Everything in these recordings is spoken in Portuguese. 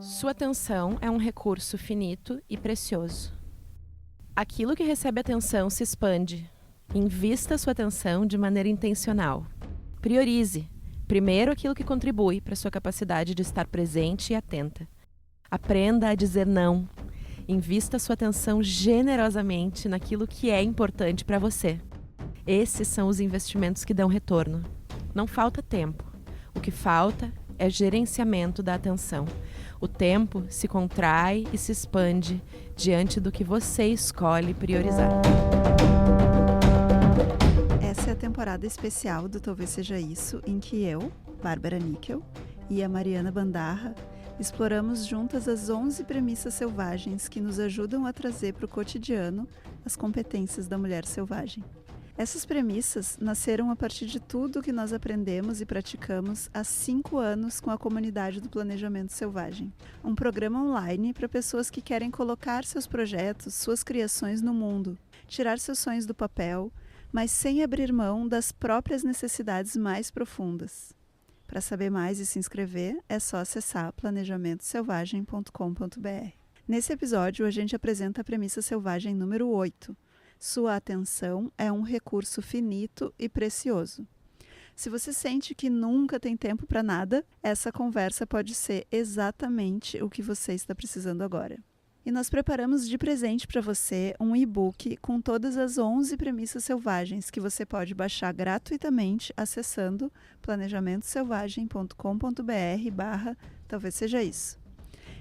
Sua atenção é um recurso finito e precioso. Aquilo que recebe atenção se expande. Invista sua atenção de maneira intencional. Priorize, primeiro, aquilo que contribui para sua capacidade de estar presente e atenta. Aprenda a dizer não. Invista sua atenção generosamente naquilo que é importante para você. Esses são os investimentos que dão retorno. Não falta tempo. O que falta é gerenciamento da atenção. O tempo se contrai e se expande diante do que você escolhe priorizar. Essa é a temporada especial do Talvez Seja Isso, em que eu, Bárbara Níquel, e a Mariana Bandarra exploramos juntas as 11 premissas selvagens que nos ajudam a trazer para o cotidiano as competências da mulher selvagem. Essas premissas nasceram a partir de tudo que nós aprendemos e praticamos há 5 anos com a comunidade do Planejamento Selvagem. Um programa online para pessoas que querem colocar seus projetos, suas criações no mundo, tirar seus sonhos do papel, mas sem abrir mão das próprias necessidades mais profundas. Para saber mais e se inscrever, é só acessar planejamentoselvagem.com.br. Nesse episódio, a gente apresenta a premissa selvagem número 8. Sua atenção é um recurso finito e precioso. Se você sente que nunca tem tempo para nada, essa conversa pode ser exatamente o que você está precisando agora. E nós preparamos de presente para você um e-book com todas as 11 premissas selvagens que você pode baixar gratuitamente acessando planejamentoselvagem.com.br/talvez seja isso.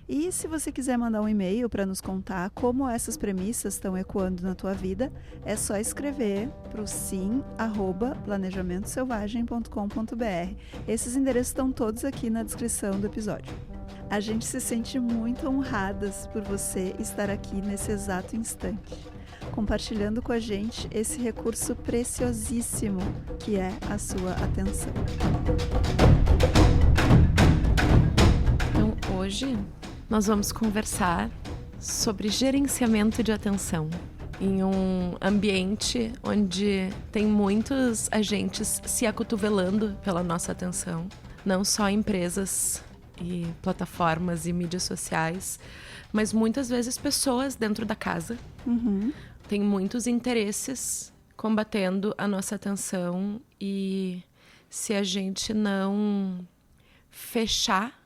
E se você quiser mandar um e-mail para nos contar como essas premissas estão ecoando na tua vida, é só escrever para o sim@planejamentoselvagem.com.br. Esses endereços estão todos aqui na descrição do episódio. A gente se sente muito honradas por você estar aqui nesse exato instante, compartilhando com a gente esse recurso preciosíssimo que é a sua atenção. Então, hoje nós vamos conversar sobre gerenciamento de atenção em um ambiente onde tem muitos agentes se acotovelando pela nossa atenção, não só empresas e plataformas e mídias sociais, mas muitas vezes pessoas dentro da casa. Tem muitos interesses combatendo a nossa atenção e se a gente não fechar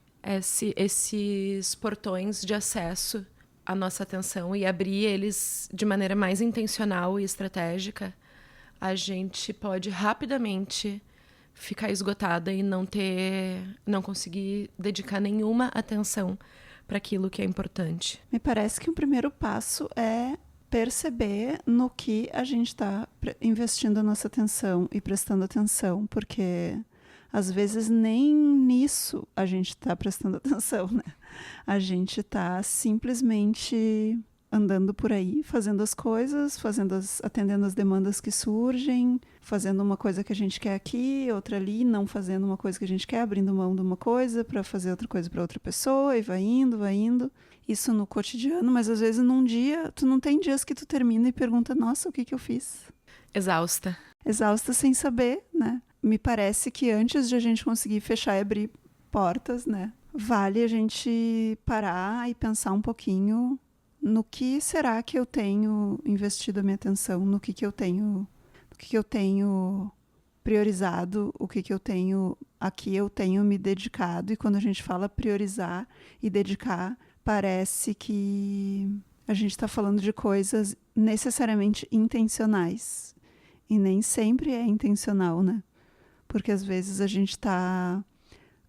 esses portões de acesso à nossa atenção e abrir eles de maneira mais intencional e estratégica, a gente pode rapidamente ficar esgotada e não conseguir dedicar nenhuma atenção para aquilo que é importante. Me parece que o primeiro passo é perceber no que a gente está investindo a nossa atenção e prestando atenção, porque às vezes nem nisso a gente está prestando atenção, né? A gente está simplesmente andando por aí, fazendo as coisas, atendendo as demandas que surgem, fazendo uma coisa que a gente quer aqui, outra ali, não fazendo uma coisa que a gente quer, abrindo mão de uma coisa para fazer outra coisa para outra pessoa, e vai indo. Isso no cotidiano, mas às vezes num dia, tu não tem dias que tu termina e pergunta, nossa, o que eu fiz? Exausta Sem saber, né? Me parece que antes de a gente conseguir fechar e abrir portas, né, vale a gente parar e pensar um pouquinho no que será que eu tenho investido a minha atenção, no que eu tenho priorizado, aqui eu tenho me dedicado. E quando a gente fala priorizar e dedicar, parece que a gente está falando de coisas necessariamente intencionais. E nem sempre é intencional, né? Porque às vezes a gente está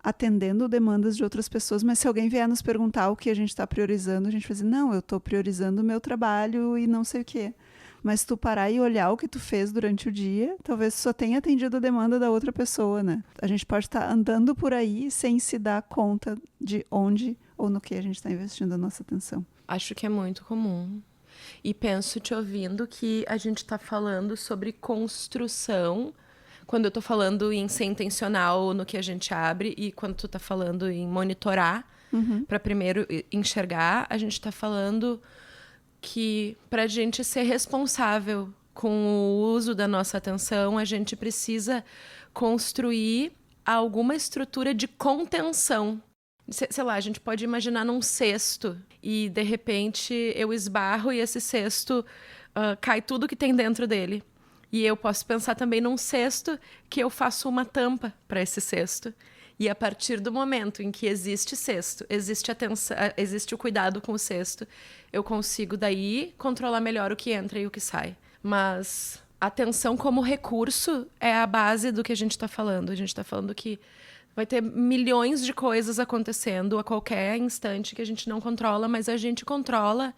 atendendo demandas de outras pessoas, mas se alguém vier nos perguntar o que a gente está priorizando, a gente vai dizer, não, eu estou priorizando o meu trabalho e não sei o quê. Mas tu parar e olhar o que tu fez durante o dia, talvez só tenha atendido a demanda da outra pessoa, né? A gente pode estar andando por aí sem se dar conta de onde ou no que a gente está investindo a nossa atenção. Acho que é muito comum. E penso, te ouvindo, que a gente está falando sobre construção, quando eu tô falando em ser intencional no que a gente abre e quando tu tá falando em monitorar, para primeiro enxergar, a gente tá falando que pra gente ser responsável com o uso da nossa atenção, a gente precisa construir alguma estrutura de contenção. Sei lá, a gente pode imaginar num cesto e, de repente, eu esbarro e esse cesto cai tudo que tem dentro dele. E eu posso pensar também num cesto que eu faço uma tampa para esse cesto. E a partir do momento em que existe cesto, existe atenção, existe o cuidado com o cesto, eu consigo daí controlar melhor o que entra e o que sai. Mas a atenção como recurso é a base do que a gente está falando. A gente está falando que vai ter milhões de coisas acontecendo a qualquer instante que a gente não controla, mas a gente controla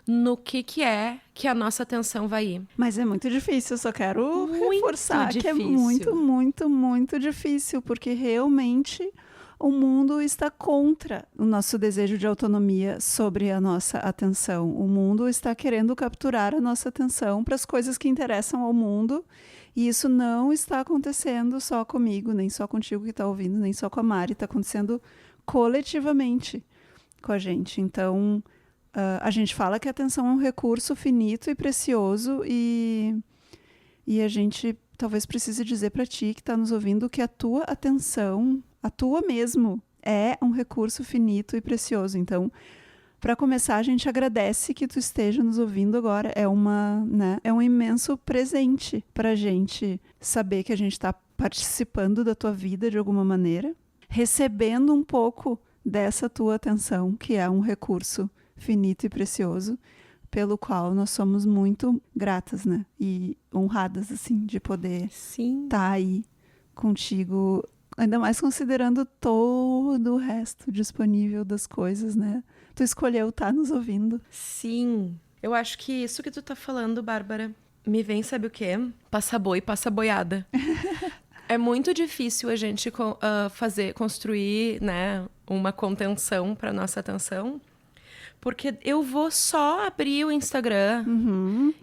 no que é que a nossa atenção vai ir. Mas é muito difícil, eu só quero Muito reforçar difícil. que é muito, muito, muito difícil, porque realmente o mundo está contra o nosso desejo de autonomia sobre a nossa atenção. O mundo está querendo capturar a nossa atenção para as coisas que interessam ao mundo, e isso não está acontecendo só comigo, nem só contigo que está ouvindo, nem só com a Mari, está acontecendo coletivamente com a gente. Então, a gente fala que a atenção é um recurso finito e precioso, e a gente talvez precise dizer para ti que está nos ouvindo que a tua atenção, a tua mesmo, é um recurso finito e precioso. Então, para começar, a gente agradece que tu esteja nos ouvindo agora. É um imenso presente para a gente saber que a gente está participando da tua vida de alguma maneira, recebendo um pouco dessa tua atenção, que é um recurso finito e precioso, pelo qual nós somos muito gratas, né? E honradas, assim, de poder estar aí contigo, ainda mais considerando todo o resto disponível das coisas, né? Tu escolheu estar nos ouvindo. Sim. Eu acho que isso que tu tá falando, Bárbara, me vem, sabe o quê? Passa boi, passa boiada. É muito difícil a gente construir, né, uma contenção para nossa atenção, porque eu vou só abrir o Instagram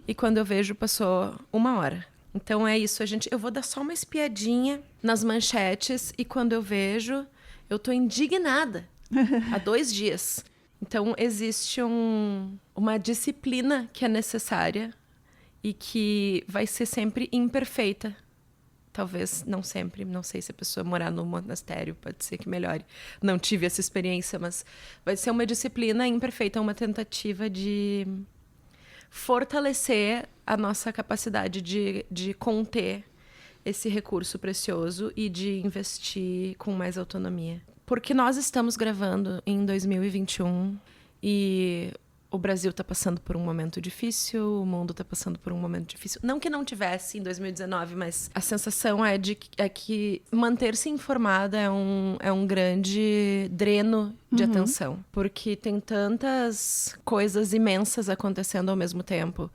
e quando eu vejo passou 1 hora. Então é isso, eu vou dar só uma espiadinha nas manchetes e quando eu vejo, eu tô indignada há 2 dias. Então existe uma disciplina que é necessária e que vai ser sempre imperfeita. Talvez, não sempre, não sei se a pessoa morar no monastério, pode ser que melhore. Não tive essa experiência, mas vai ser uma disciplina imperfeita, uma tentativa de fortalecer a nossa capacidade de conter esse recurso precioso e de investir com mais autonomia. Porque nós estamos gravando em 2021 e o Brasil está passando por um momento difícil, o mundo está passando por um momento difícil. Não que não tivesse em 2019, mas a sensação é que manter-se informada é um grande dreno de atenção. Porque tem tantas coisas imensas acontecendo ao mesmo tempo.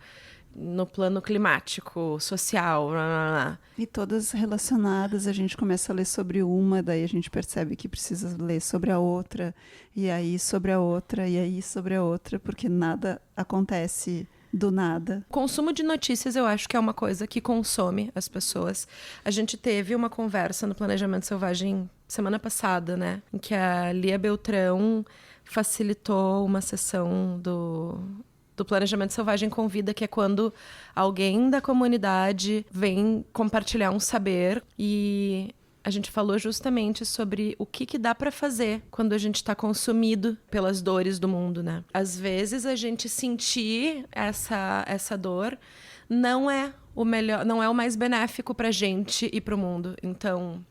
No plano climático, social, blá, blá, blá. E todas relacionadas, a gente começa a ler sobre uma, daí a gente percebe que precisa ler sobre a outra, e aí sobre a outra, e aí sobre a outra, porque nada acontece do nada. Consumo de notícias eu acho que é uma coisa que consome as pessoas. A gente teve uma conversa no Planejamento Selvagem semana passada, né? Em que a Lia Beltrão facilitou uma sessão do Planejamento Selvagem Convida, que é quando alguém da comunidade vem compartilhar um saber, e a gente falou justamente sobre o que dá para fazer quando a gente está consumido pelas dores do mundo, né? Às vezes a gente sentir essa dor não é o melhor, não é o mais benéfico pra gente e pro mundo. Então,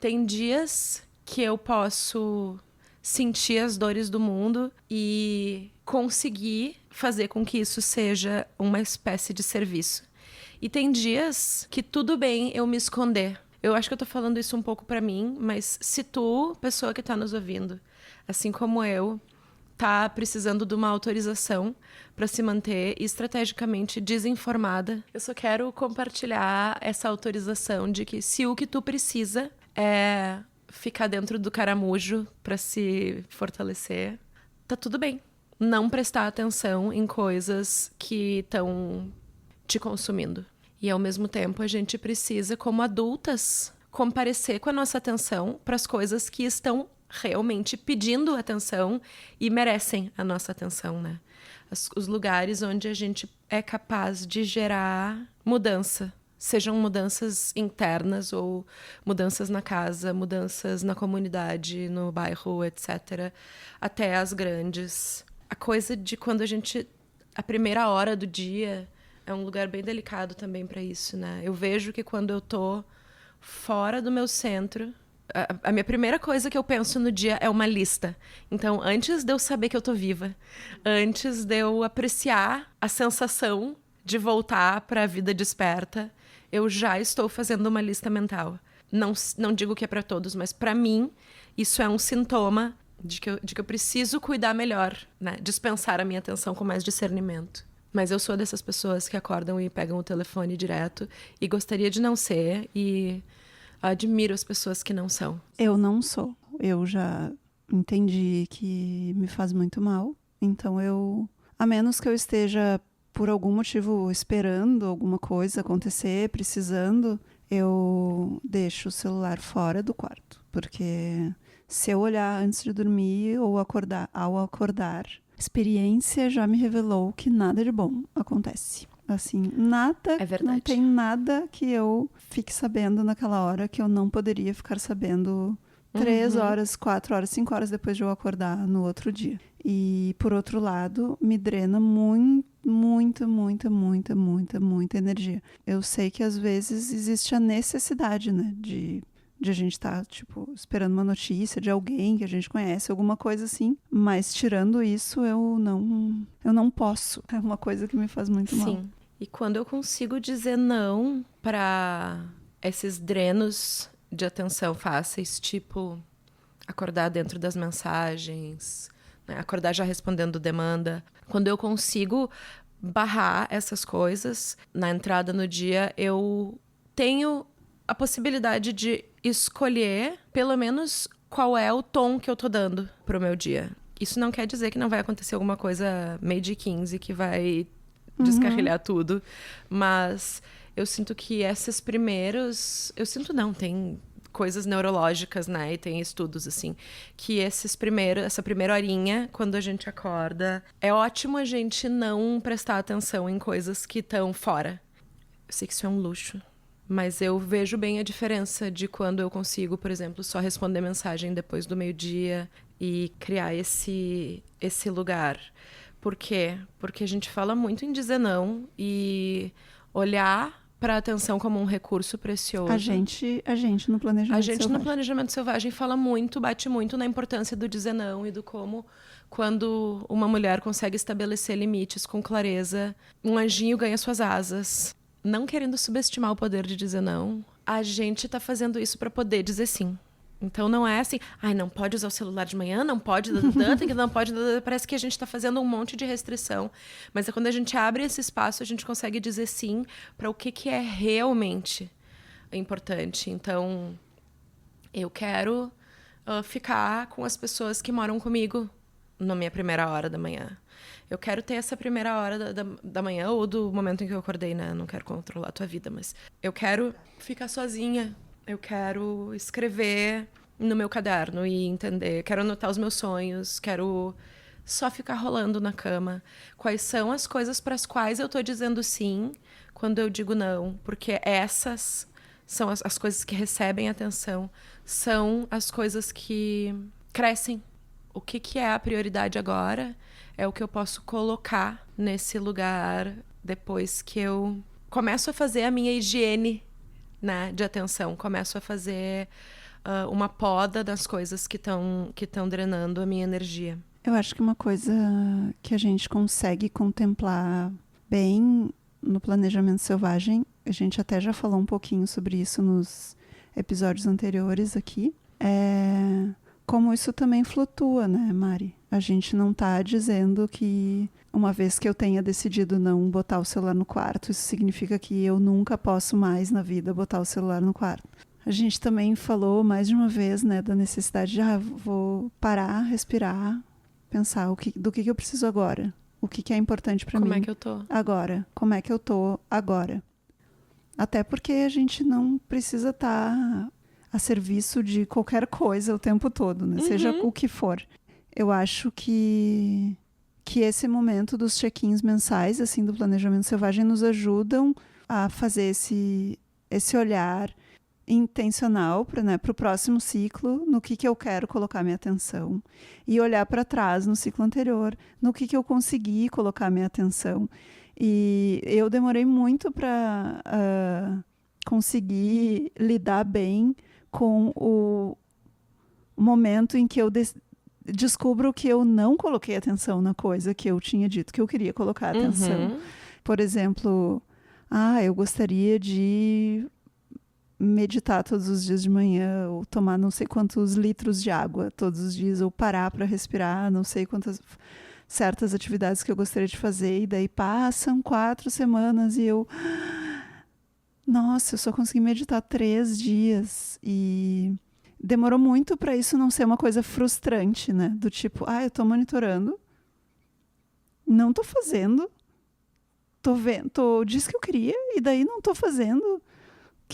tem dias que eu posso sentir as dores do mundo e conseguir fazer com que isso seja uma espécie de serviço. E tem dias que tudo bem eu me esconder. Eu acho que eu tô falando isso um pouco pra mim, mas se tu, pessoa que tá nos ouvindo, assim como eu, tá precisando de uma autorização para se manter estrategicamente desinformada, eu só quero compartilhar essa autorização de que se o que tu precisa é ficar dentro do caramujo para se fortalecer, tá tudo bem. Não prestar atenção em coisas que estão te consumindo. E, ao mesmo tempo, a gente precisa, como adultas, comparecer com a nossa atenção para as coisas que estão realmente pedindo atenção e merecem a nossa atenção, né? os lugares onde a gente é capaz de gerar mudança. Sejam mudanças internas ou mudanças na casa, mudanças na comunidade, no bairro, etc. Até as grandes. A coisa de quando a primeira hora do dia é um lugar bem delicado também para isso, né? Eu vejo que quando eu tô fora do meu centro, a minha primeira coisa que eu penso no dia é uma lista. Então, antes de eu saber que eu tô viva, antes de eu apreciar a sensação de voltar para a vida desperta, eu já estou fazendo uma lista mental. Não digo que é para todos, mas para mim, isso é um sintoma de que eu preciso cuidar melhor, né? Dispensar a minha atenção com mais discernimento. Mas eu sou dessas pessoas que acordam e pegam o telefone direto e gostaria de não ser e admiro as pessoas que não são. Eu não sou. Eu já entendi que me faz muito mal. Então a menos que eu esteja por algum motivo esperando alguma coisa acontecer, precisando, eu deixo o celular fora do quarto. Porque se eu olhar antes de dormir ou ao acordar, a experiência já me revelou que nada de bom acontece. Assim, nada, É verdade. não tem nada que eu fique sabendo naquela hora que eu não poderia ficar sabendo 3 horas, 4 horas, 5 horas depois de eu acordar no outro dia. E, por outro lado, me drena muita energia. Eu sei que às vezes existe a necessidade, né, de a gente estar, esperando uma notícia de alguém que a gente conhece, alguma coisa assim. Mas, tirando isso, eu não posso. É uma coisa que me faz muito mal. Sim. E quando eu consigo dizer não para esses drenos de atenção fáceis, tipo acordar dentro das mensagens, né? Acordar já respondendo demanda. Quando eu consigo barrar essas coisas na entrada no dia, eu tenho a possibilidade de escolher, pelo menos, qual é o tom que eu tô dando pro meu dia. Isso não quer dizer que não vai acontecer alguma coisa meio de 15 que vai descarrilhar tudo, mas eu sinto que esses primeiros... Eu sinto não, tem coisas neurológicas, né, e tem estudos, assim, que essa primeira horinha, quando a gente acorda, é ótimo a gente não prestar atenção em coisas que estão fora. Eu sei que isso é um luxo, mas eu vejo bem a diferença de quando eu consigo, por exemplo, só responder mensagem depois do meio-dia e criar esse lugar. Por quê? Porque a gente fala muito em dizer não e olhar para a atenção como um recurso precioso. A gente no planejamento selvagem. A gente no planejamento selvagem fala muito, bate muito na importância do dizer não e do como, quando uma mulher consegue estabelecer limites com clareza, um anjinho ganha suas asas. Não querendo subestimar o poder de dizer não, a gente tá fazendo isso para poder dizer sim. Então não é assim, não pode usar o celular de manhã, não pode, não pode, parece que a gente está fazendo um monte de restrição. Mas é quando a gente abre esse espaço, a gente consegue dizer sim para o que é realmente importante. Então, eu quero ficar com as pessoas que moram comigo na minha primeira hora da manhã. Eu quero ter essa primeira hora da manhã ou do momento em que eu acordei, né? Não quero controlar a tua vida, mas eu quero ficar sozinha. Eu quero escrever no meu caderno e entender. Quero anotar os meus sonhos. Quero só ficar rolando na cama. Quais são as coisas para as quais eu estou dizendo sim quando eu digo não? Porque essas são as coisas que recebem atenção. São as coisas que crescem. O que é a prioridade agora é o que eu posso colocar nesse lugar depois que eu começo a fazer a minha higiene, né, de atenção. Começo a fazer uma poda das coisas que estão drenando a minha energia. Eu acho que uma coisa que a gente consegue contemplar bem no planejamento selvagem, a gente até já falou um pouquinho sobre isso nos episódios anteriores aqui, é como isso também flutua, né, Mari? A gente não tá dizendo que uma vez que eu tenha decidido não botar o celular no quarto, isso significa que eu nunca posso mais na vida botar o celular no quarto. A gente também falou mais de uma vez, né, da necessidade de vou parar, respirar, pensar do que eu preciso agora. O que é importante para mim. Como é que eu tô? Agora. Como é que eu tô agora. Até porque a gente não precisa estar a serviço de qualquer coisa o tempo todo, né? Seja o que for. Eu acho que que esse momento dos check-ins mensais, assim, do planejamento selvagem, nos ajudam a fazer esse olhar intencional para, né, o próximo ciclo, no que eu quero colocar minha atenção, e olhar para trás no ciclo anterior, no que eu consegui colocar minha atenção. E eu demorei muito para conseguir lidar bem com o momento em que eu descubro que eu não coloquei atenção na coisa que eu tinha dito que eu queria colocar atenção. Por exemplo, eu gostaria de meditar todos os dias de manhã, ou tomar não sei quantos litros de água todos os dias, ou parar para respirar não sei quantas certas atividades que eu gostaria de fazer, e daí passam 4 semanas e eu só consegui meditar 3 dias, e demorou muito para isso não ser uma coisa frustrante, né, do tipo, eu tô monitorando, não tô fazendo, disse que eu queria, e daí não tô fazendo.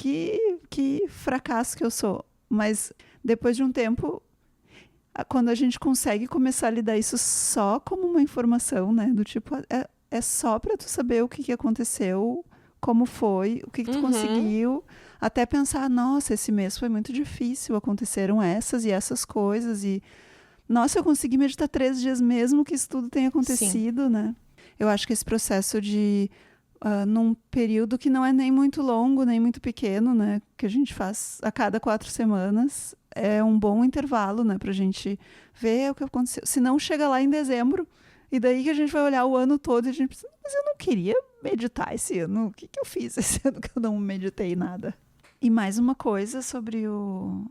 Que fracasso que eu sou. Mas depois de um tempo, quando a gente consegue começar a lidar isso só como uma informação, né? Do tipo, é só para tu saber o que aconteceu, como foi, o que tu conseguiu. Até pensar, nossa, esse mês foi muito difícil, aconteceram essas e essas coisas. E, nossa, eu consegui meditar 3 dias mesmo que isso tudo tenha acontecido, Sim. né? Eu acho que esse processo de... num período que não é nem muito longo, nem muito pequeno, né? Que a gente faz a cada 4 semanas. É um bom intervalo, né? Pra gente ver o que aconteceu. Se não, chega lá em dezembro, e daí que a gente vai olhar o ano todo e a gente pensa, mas eu não queria meditar esse ano. O que eu fiz esse ano que eu não meditei nada? E mais uma coisa sobre o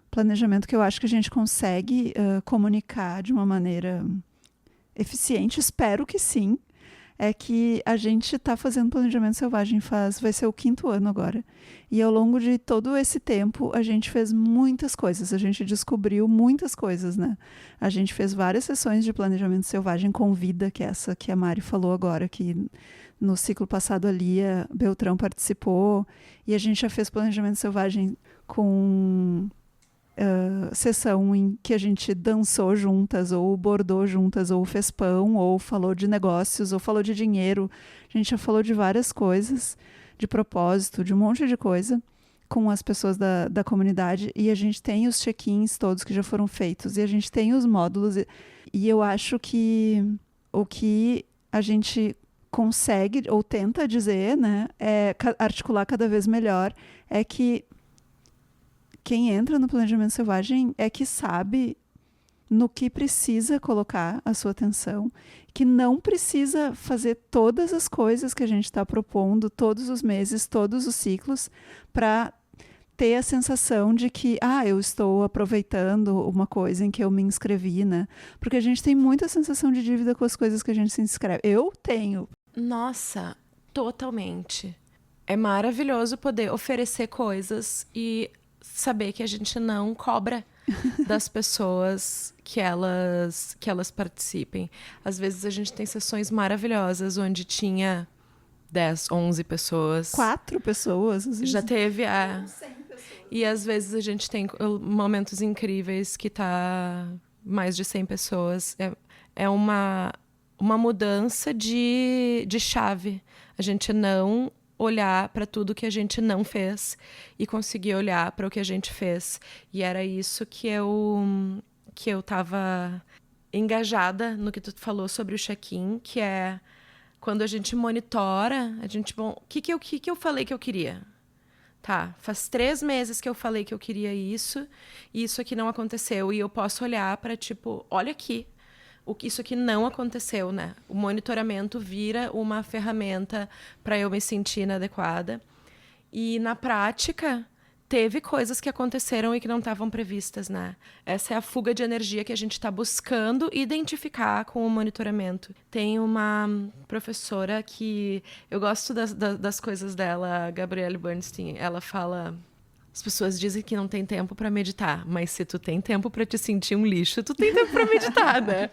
planejamento que eu acho que a gente consegue comunicar de uma maneira eficiente, espero que sim, é que a gente está fazendo planejamento selvagem vai ser o 5º ano agora. E ao longo de todo esse tempo, a gente fez muitas coisas, a gente descobriu muitas coisas, né? A gente fez várias sessões de planejamento selvagem com vida, que é essa que a Mari falou agora, que no ciclo passado a Lia Beltrão participou, e a gente já fez planejamento selvagem com... sessão em que a gente dançou juntas, ou bordou juntas, ou fez pão, ou falou de negócios, ou falou de dinheiro. A gente já falou de várias coisas, de propósito, de um monte de coisa com as pessoas da comunidade, e a gente tem os check-ins todos que já foram feitos, e a gente tem os módulos, e eu acho que o que a gente consegue, ou tenta dizer, né, é articular cada vez melhor, é que quem entra no planejamento selvagem é que sabe no que precisa colocar a sua atenção, que não precisa fazer todas as coisas que a gente está propondo todos os meses, todos os ciclos, para ter a sensação de que, eu estou aproveitando uma coisa em que eu me inscrevi, né? Porque a gente tem muita sensação de dívida com as coisas que a gente se inscreve. Eu tenho. Nossa, totalmente. É maravilhoso poder oferecer coisas e saber que a gente não cobra das pessoas que elas participem. Às vezes a gente tem sessões maravilhosas onde tinha 10, 11 pessoas. 4 pessoas. Já teve, 100 pessoas. E às vezes a gente tem momentos incríveis que tá mais de 100 pessoas. É uma mudança de chave. A gente não olhar para tudo que a gente não fez e conseguir olhar para o que a gente fez. E era isso que eu tava engajada no que tu falou sobre o check-in, que é quando a gente monitora, a gente, o que eu falei que eu queria? Tá, faz 3 meses que eu falei que eu queria isso, e isso aqui não aconteceu. E eu posso olhar para, olha aqui, isso aqui não aconteceu, né? O monitoramento vira uma ferramenta para eu me sentir inadequada. E, na prática, teve coisas que aconteceram e que não estavam previstas, né? Essa é a fuga de energia que a gente está buscando identificar com o monitoramento. Tem uma professora que... Eu gosto das coisas dela, Gabrielle Bernstein. Ela fala... As pessoas dizem que não tem tempo para meditar, mas se tu tem tempo para te sentir um lixo, tu tem tempo para meditar, né?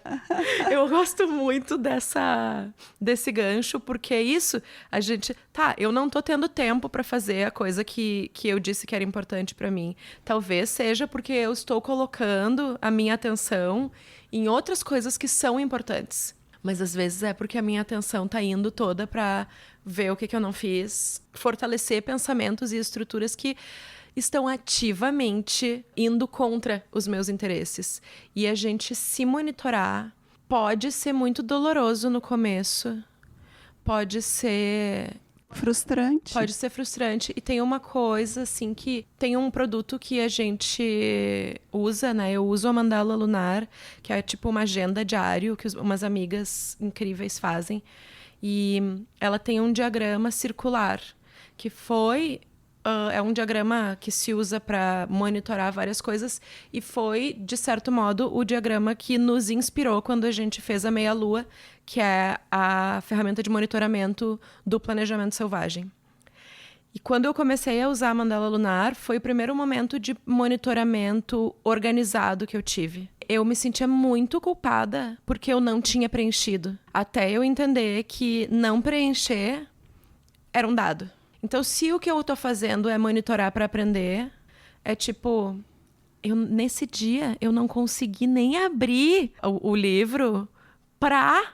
Eu gosto muito desse gancho, porque isso, a gente... eu não tô tendo tempo para fazer a coisa que eu disse que era importante para mim. Talvez seja porque eu estou colocando a minha atenção em outras coisas que são importantes. Mas às vezes é porque a minha atenção tá indo toda pra ver o que eu não fiz, fortalecer pensamentos e estruturas que estão ativamente indo contra os meus interesses. E a gente se monitorar pode ser muito doloroso no começo. Pode ser frustrante. E tem uma coisa, assim, que tem um produto que a gente usa, né? Eu uso a mandala lunar, que é tipo uma agenda diário que umas amigas incríveis fazem. E ela tem um diagrama circular, que é um diagrama que se usa para monitorar várias coisas e foi, de certo modo, o diagrama que nos inspirou quando a gente fez a Meia-Lua, que é a ferramenta de monitoramento do planejamento selvagem. E quando eu comecei a usar a mandala lunar, foi o primeiro momento de monitoramento organizado que eu tive. Eu me sentia muito culpada porque eu não tinha preenchido, até eu entender que não preencher era um dado. Então, se o que eu tô fazendo é monitorar para aprender, é tipo... nesse dia, eu não consegui nem abrir o livro para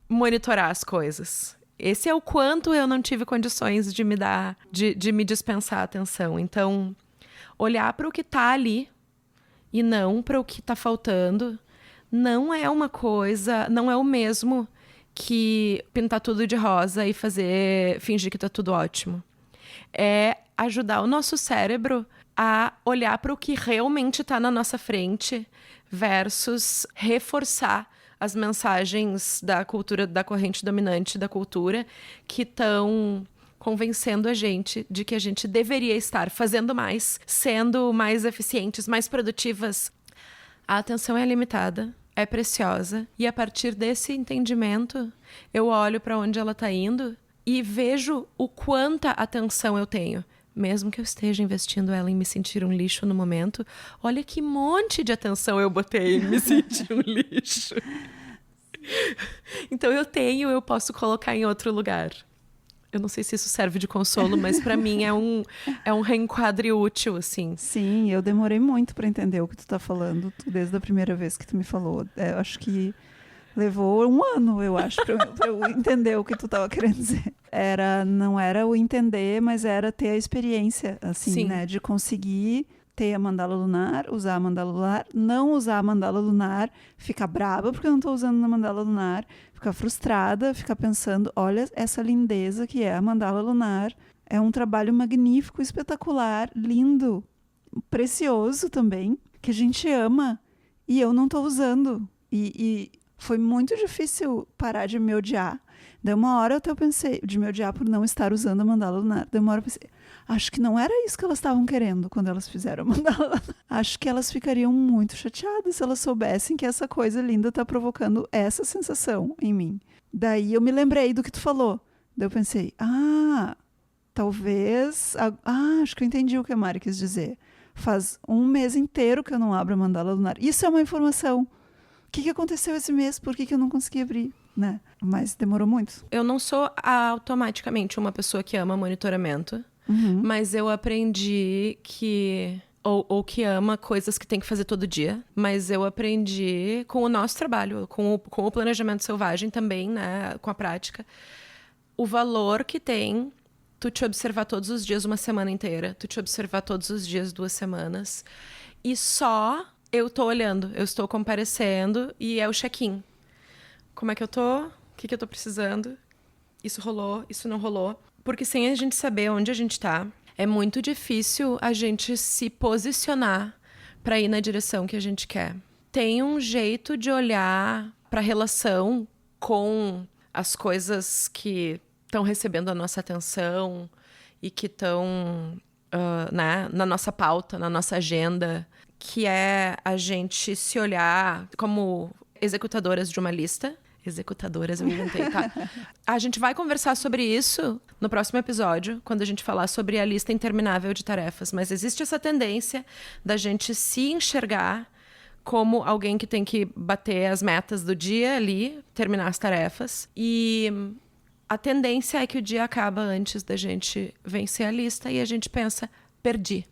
monitorar as coisas. Esse é o quanto eu não tive condições de me dar... de me dispensar atenção. Então, olhar para o que tá ali e não para o que tá faltando não é uma coisa... não é o mesmo que pintar tudo de rosa e fingir que tá tudo ótimo. É ajudar o nosso cérebro a olhar para o que realmente está na nossa frente versus reforçar as mensagens da cultura, da corrente dominante da cultura, que estão convencendo a gente de que a gente deveria estar fazendo mais, sendo mais eficientes, mais produtivas. A atenção é limitada, é preciosa, e a partir desse entendimento, eu olho para onde ela está indo e vejo o quanta atenção eu tenho. Mesmo que eu esteja investindo ela em me sentir um lixo no momento, olha que monte de atenção eu botei em me sentir um lixo. Então eu posso colocar em outro lugar. Eu não sei se isso serve de consolo, mas para mim é um reenquadre útil, assim. Sim, eu demorei muito para entender o que tu tá falando, desde a primeira vez que tu me falou. Eu acho que levou um ano, eu acho, pra eu entender o que tu tava querendo dizer. Não era o entender, mas era ter a experiência, assim, Sim. né? De conseguir ter a mandala lunar, usar a mandala lunar, não usar a mandala lunar, ficar brava porque eu não tô usando na mandala lunar, ficar frustrada, ficar pensando, olha essa lindeza que é a mandala lunar. É um trabalho magnífico, espetacular, lindo, precioso também, que a gente ama e eu não tô usando. E foi muito difícil parar de me odiar. Daí uma hora eu pensei, de me odiar por não estar usando a mandala lunar. Daí uma hora eu pensei, acho que não era isso que elas estavam querendo quando elas fizeram a mandala lunar. Acho que elas ficariam muito chateadas se elas soubessem que essa coisa linda está provocando essa sensação em mim. Daí eu me lembrei do que tu falou. Daí eu pensei, talvez... acho que eu entendi o que a Mari quis dizer. Faz um mês inteiro que eu não abro a mandala lunar. Isso é uma informação. O que aconteceu esse mês? Por que eu não consegui abrir? Né? Mas demorou muito. Eu não sou automaticamente uma pessoa que ama monitoramento, mas eu aprendi que... Ou que ama coisas que tem que fazer todo dia. Mas eu aprendi com o nosso trabalho, com o planejamento selvagem também, né? Com a prática. O valor que tem tu te observar todos os dias uma semana inteira. Tu te observar todos os dias 2 semanas. E só eu tô olhando, eu estou comparecendo e é o check-in. Como é que eu tô? O que eu tô precisando? Isso rolou? Isso não rolou? Porque sem a gente saber onde a gente tá, é muito difícil a gente se posicionar para ir na direção que a gente quer. Tem um jeito de olhar para a relação com as coisas que estão recebendo a nossa atenção e que estão na nossa pauta, na nossa agenda, que é a gente se olhar como executadoras de uma lista. Executadoras, eu inventei, tá? A gente vai conversar sobre isso no próximo episódio, quando a gente falar sobre a lista interminável de tarefas. Mas existe essa tendência da gente se enxergar como alguém que tem que bater as metas do dia ali, terminar as tarefas. E a tendência é que o dia acaba antes da gente vencer a lista e a gente pensa, perdi.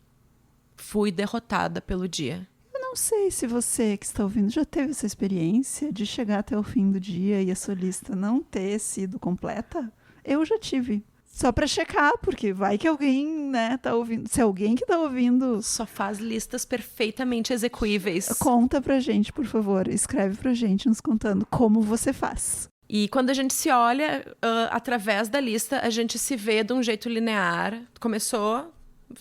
Fui derrotada pelo dia. Eu não sei se você que está ouvindo já teve essa experiência de chegar até o fim do dia e a sua lista não ter sido completa. Eu já tive. Só para checar, porque vai que alguém, né, tá ouvindo. Se alguém que tá ouvindo Só faz listas perfeitamente execuíveis. conta pra gente, por favor. Escreve pra gente nos contando como você faz. E quando a gente se olha através da lista, a gente se vê de um jeito linear. Começou,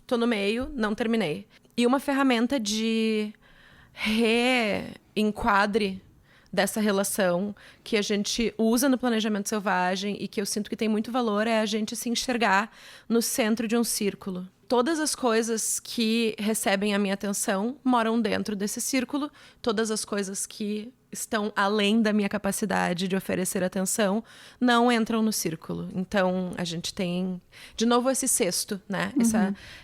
tô no meio, não terminei. E uma ferramenta de reenquadre dessa relação que a gente usa no planejamento selvagem e que eu sinto que tem muito valor é a gente se enxergar no centro de um círculo. Todas as coisas que recebem a minha atenção moram dentro desse círculo. Todas as coisas que estão além da minha capacidade de oferecer atenção não entram no círculo. Então, a gente tem, de novo, esse cesto, né?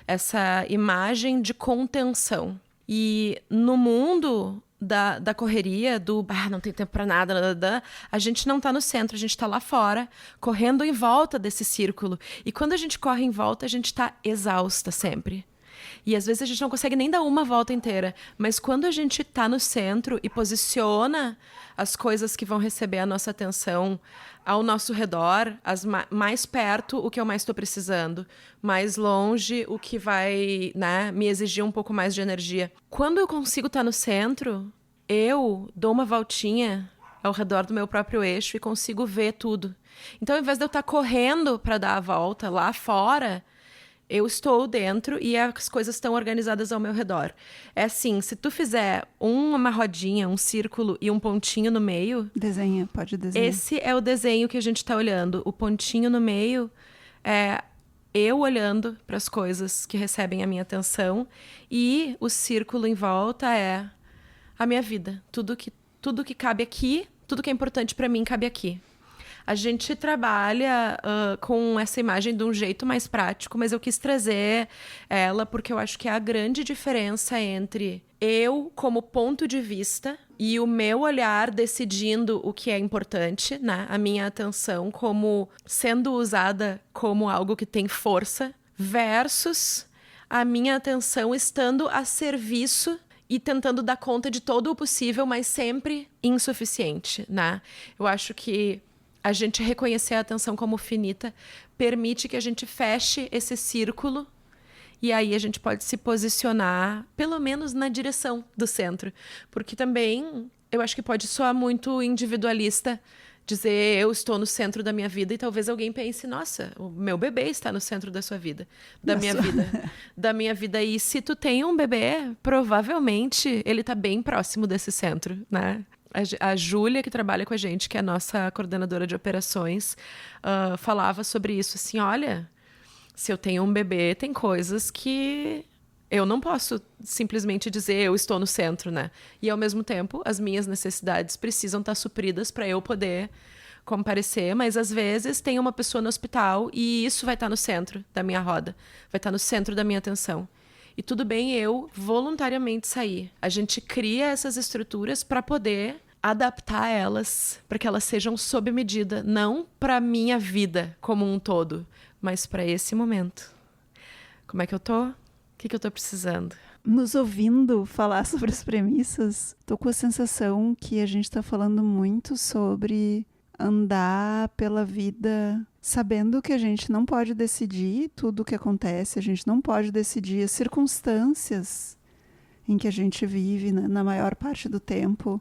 Essa imagem de contenção. E no mundo da correria, não tem tempo pra nada, a gente não tá no centro, a gente tá lá fora, correndo em volta desse círculo. E quando a gente corre em volta, a gente tá exausta sempre. E às vezes a gente não consegue nem dar uma volta inteira. Mas quando a gente tá no centro e posiciona as coisas que vão receber a nossa atenção ao nosso redor, mais perto o que eu mais estou precisando, mais longe o que vai, né, me exigir um pouco mais de energia. Quando eu consigo estar no centro, eu dou uma voltinha ao redor do meu próprio eixo e consigo ver tudo. Então, ao invés de eu estar correndo para dar a volta lá fora, eu estou dentro e as coisas estão organizadas ao meu redor. É assim, se tu fizer uma rodinha, um círculo e um pontinho no meio... Desenha, pode desenhar. Esse é o desenho que a gente está olhando. O pontinho no meio é eu olhando para as coisas que recebem a minha atenção e o círculo em volta é a minha vida. Tudo que cabe aqui, tudo que é importante para mim cabe aqui. A gente trabalha com essa imagem de um jeito mais prático, mas eu quis trazer ela porque eu acho que é a grande diferença entre eu como ponto de vista e o meu olhar decidindo o que é importante, né? A minha atenção como sendo usada como algo que tem força, versus a minha atenção estando a serviço e tentando dar conta de todo o possível, mas sempre insuficiente, né? Eu acho que a gente reconhecer a atenção como finita permite que a gente feche esse círculo e aí a gente pode se posicionar, pelo menos na direção do centro. Porque também eu acho que pode soar muito individualista dizer eu estou no centro da minha vida e talvez alguém pense, nossa, o meu bebê está no centro da sua vida, da minha vida. E se tu tem um bebê, provavelmente ele está bem próximo desse centro, né? A Júlia, que trabalha com a gente, que é a nossa coordenadora de operações, falava sobre isso, assim, olha, se eu tenho um bebê, tem coisas que eu não posso simplesmente dizer eu estou no centro, né? E, ao mesmo tempo, as minhas necessidades precisam estar supridas para eu poder comparecer, mas, às vezes, tem uma pessoa no hospital e isso vai estar no centro da minha roda, vai estar no centro da minha atenção. E tudo bem eu voluntariamente sair. A gente cria essas estruturas para poder adaptar elas, para que elas sejam sob medida, não para a minha vida como um todo, mas para esse momento. Como é que eu tô? O que eu tô precisando? Nos ouvindo falar sobre as premissas, tô com a sensação que a gente tá falando muito sobre andar pela vida sabendo que a gente não pode decidir tudo o que acontece, a gente não pode decidir as circunstâncias em que a gente vive, né, na maior parte do tempo,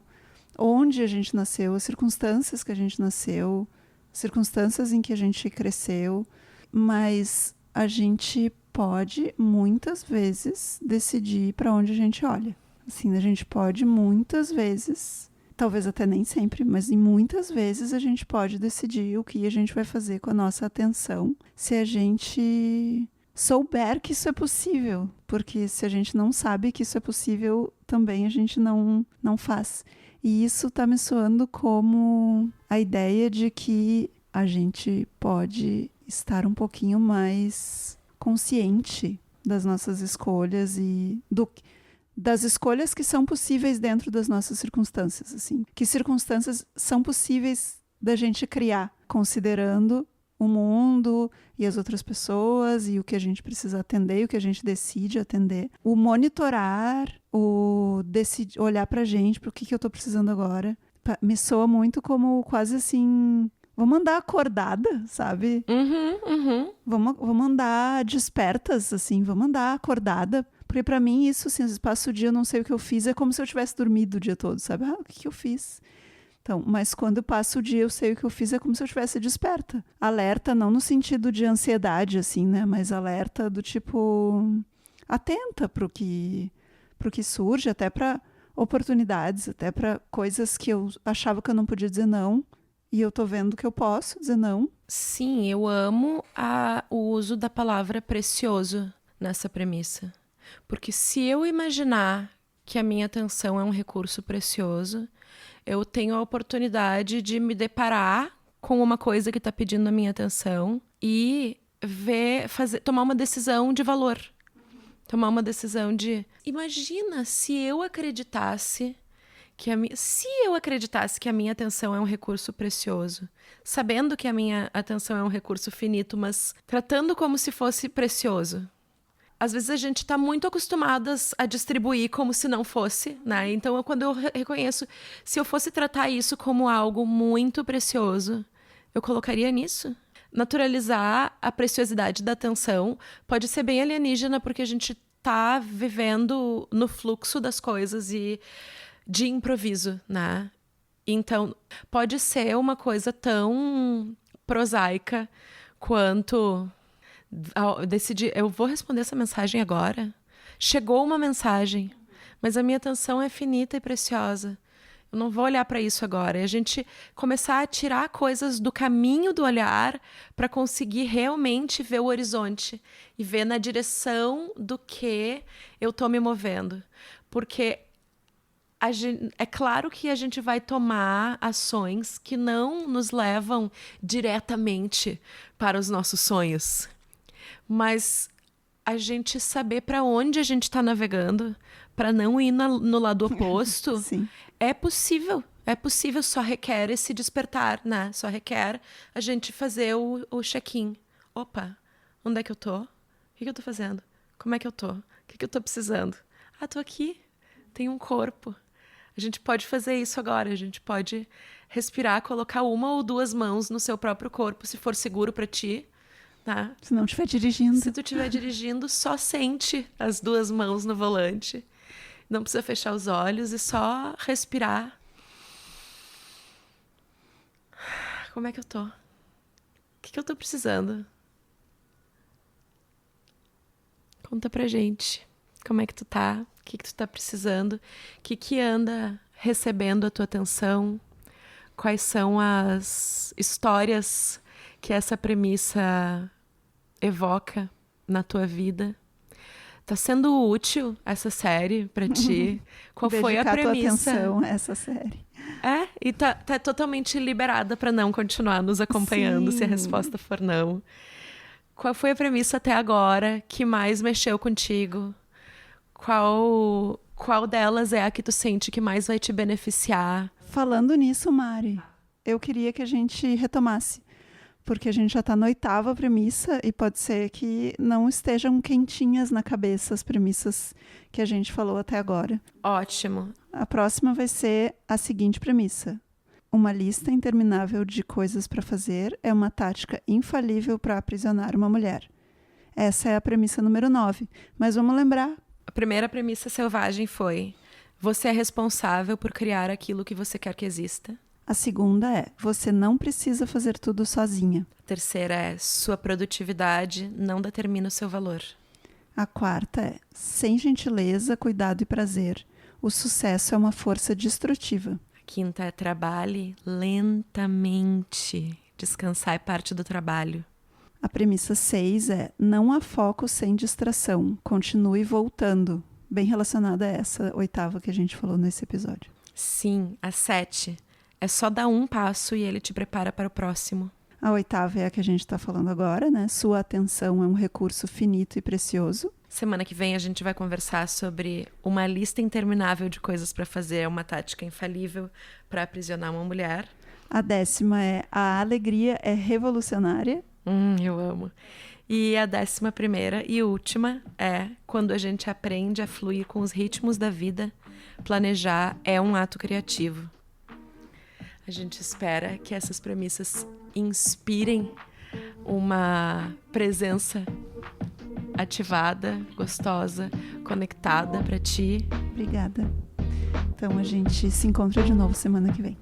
onde a gente nasceu, as circunstâncias que a gente nasceu, circunstâncias em que a gente cresceu, mas a gente pode muitas vezes decidir para onde a gente olha. Assim, a gente pode muitas vezes, talvez até nem sempre, mas em muitas vezes a gente pode decidir o que a gente vai fazer com a nossa atenção, se a gente souber que isso é possível, porque se a gente não sabe que isso é possível, também a gente não faz. E isso está me soando como a ideia de que a gente pode estar um pouquinho mais consciente das nossas escolhas e das escolhas que são possíveis dentro das nossas circunstâncias, assim. Que circunstâncias são possíveis da gente criar, considerando o mundo e as outras pessoas e o que a gente precisa atender e o que a gente decide atender. O monitorar, o decidir, olhar pra gente, pro que eu tô precisando agora, me soa muito como quase assim, vamos andar acordada, sabe? Vamos andar despertas, assim, vamos andar acordada. Porque pra mim isso, assim, às vezes passa o dia, eu não sei o que eu fiz, é como se eu tivesse dormido o dia todo, sabe? O que eu fiz? Então, mas quando passa o dia, eu sei o que eu fiz, é como se eu estivesse desperta. Alerta, não no sentido de ansiedade, assim, né? Mas alerta do tipo, atenta pro que surge, até para oportunidades, até para coisas que eu achava que eu não podia dizer não, e eu tô vendo que eu posso dizer não. Sim, eu amo o uso da palavra precioso nessa premissa. Porque se eu imaginar que a minha atenção é um recurso precioso, eu tenho a oportunidade de me deparar com uma coisa que está pedindo a minha atenção e tomar uma decisão de valor. Tomar uma decisão de... Imagina se eu acreditasse que a minha atenção é um recurso precioso, sabendo que a minha atenção é um recurso finito, mas tratando como se fosse precioso. Às vezes a gente está muito acostumadas a distribuir como se não fosse, né? Então, quando eu reconheço, se eu fosse tratar isso como algo muito precioso, eu colocaria nisso. Naturalizar a preciosidade da atenção pode ser bem alienígena, porque a gente está vivendo no fluxo das coisas e de improviso, né? Então, pode ser uma coisa tão prosaica quanto... decidi, eu vou responder essa mensagem agora. Chegou uma mensagem, mas a minha atenção é finita e preciosa. Eu não vou olhar para isso agora. E a gente começar a tirar coisas do caminho do olhar para conseguir realmente ver o horizonte e ver na direção do que eu tô me movendo. Porque é claro que a gente vai tomar ações que não nos levam diretamente para os nossos sonhos. Mas a gente saber para onde a gente está navegando, para não ir no lado oposto, é possível. É possível, só requer esse despertar, né? Só requer a gente fazer o check-in. Opa, onde é que eu tô? O que eu tô fazendo? Como é que eu tô? O que eu tô precisando? Ah, tô aqui. Tem um corpo. A gente pode fazer isso agora. A gente pode respirar, colocar uma ou duas mãos no seu próprio corpo, se for seguro para ti. Tá? Se não estiver dirigindo. Se tu estiver dirigindo, só sente as duas mãos no volante. Não precisa fechar os olhos e só respirar. Como é que eu tô? O que eu tô precisando? Conta pra gente. Como é que tu tá? O que tu tá precisando? O que anda recebendo a tua atenção? Quais são as histórias que essa premissa evoca na tua vida? Tá sendo útil essa série pra ti? Qual foi a premissa? Dedicar tua atenção a essa série. E tá totalmente liberada pra não continuar nos acompanhando. Sim. Se a resposta for não. Qual foi a premissa até agora que mais mexeu contigo? Qual delas é a que tu sente que mais vai te beneficiar? Falando nisso, Mari, eu queria que a gente retomasse. Porque a gente já está na 8ª premissa e pode ser que não estejam quentinhas na cabeça as premissas que a gente falou até agora. Ótimo. A próxima vai ser a seguinte premissa. Uma lista interminável de coisas para fazer é uma tática infalível para aprisionar uma mulher. Essa é a premissa número 9. Mas vamos lembrar. A primeira premissa selvagem foi: você é responsável por criar aquilo que você quer que exista. A segunda é: você não precisa fazer tudo sozinha. A terceira é: sua produtividade não determina o seu valor. A quarta é: sem gentileza, cuidado e prazer, o sucesso é uma força destrutiva. A quinta é: trabalhe lentamente. Descansar é parte do trabalho. A premissa 6 é: não há foco sem distração, continue voltando. Bem relacionada a essa 8ª que a gente falou nesse episódio. Sim, a 7. É só dar um passo e ele te prepara para o próximo. A 8ª é a que a gente está falando agora, né? Sua atenção é um recurso finito e precioso. Semana que vem a gente vai conversar sobre uma lista interminável de coisas para fazer, uma tática infalível para aprisionar uma mulher. A 10ª é a alegria é revolucionária. Eu amo. E a 11ª e última é quando a gente aprende a fluir com os ritmos da vida, planejar é um ato criativo. A gente espera que essas premissas inspirem uma presença ativada, gostosa, conectada para ti. Obrigada. Então a gente se encontra de novo semana que vem.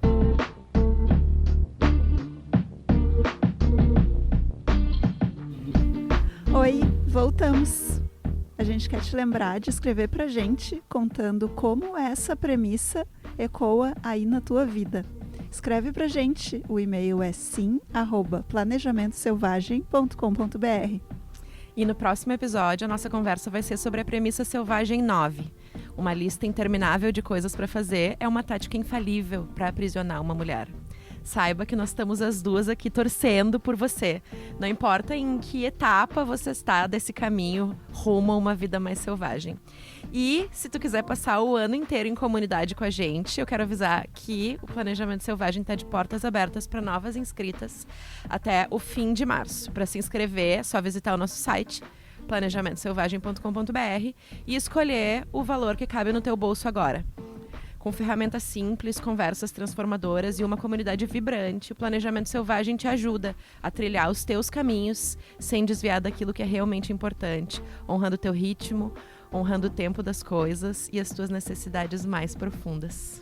Oi, voltamos. A gente quer te lembrar de escrever pra gente contando como essa premissa ecoa aí na tua vida. Escreve pra gente, o e-mail é sim@planejamentoselvagem.com.br. E no próximo episódio, a nossa conversa vai ser sobre a premissa selvagem 9. Uma lista interminável de coisas para fazer é uma tática infalível para aprisionar uma mulher. Saiba que nós estamos as duas aqui torcendo por você. Não importa em que etapa você está desse caminho rumo a uma vida mais selvagem. E se tu quiser passar o ano inteiro em comunidade com a gente, eu quero avisar que o Planejamento Selvagem está de portas abertas para novas inscritas até o fim de março. Para se inscrever, é só visitar o nosso site planejamentoselvagem.com.br e escolher o valor que cabe no teu bolso agora. Com ferramentas simples, conversas transformadoras e uma comunidade vibrante, o Planejamento Selvagem te ajuda a trilhar os teus caminhos sem desviar daquilo que é realmente importante, honrando o teu ritmo, honrando o tempo das coisas e as tuas necessidades mais profundas.